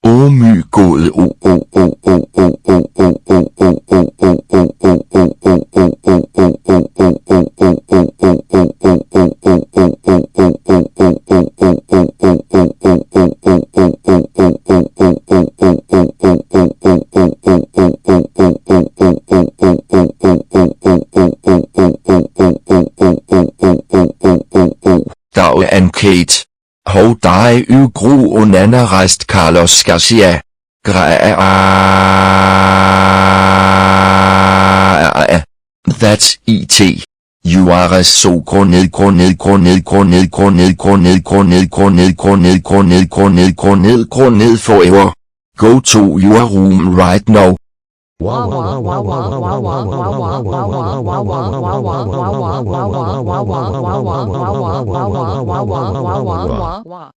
Omygået Dag Kate. Hov dig gro onana rejst Carlos Garcia. That's it. You are so ned forever. Go to your room right now. Wow.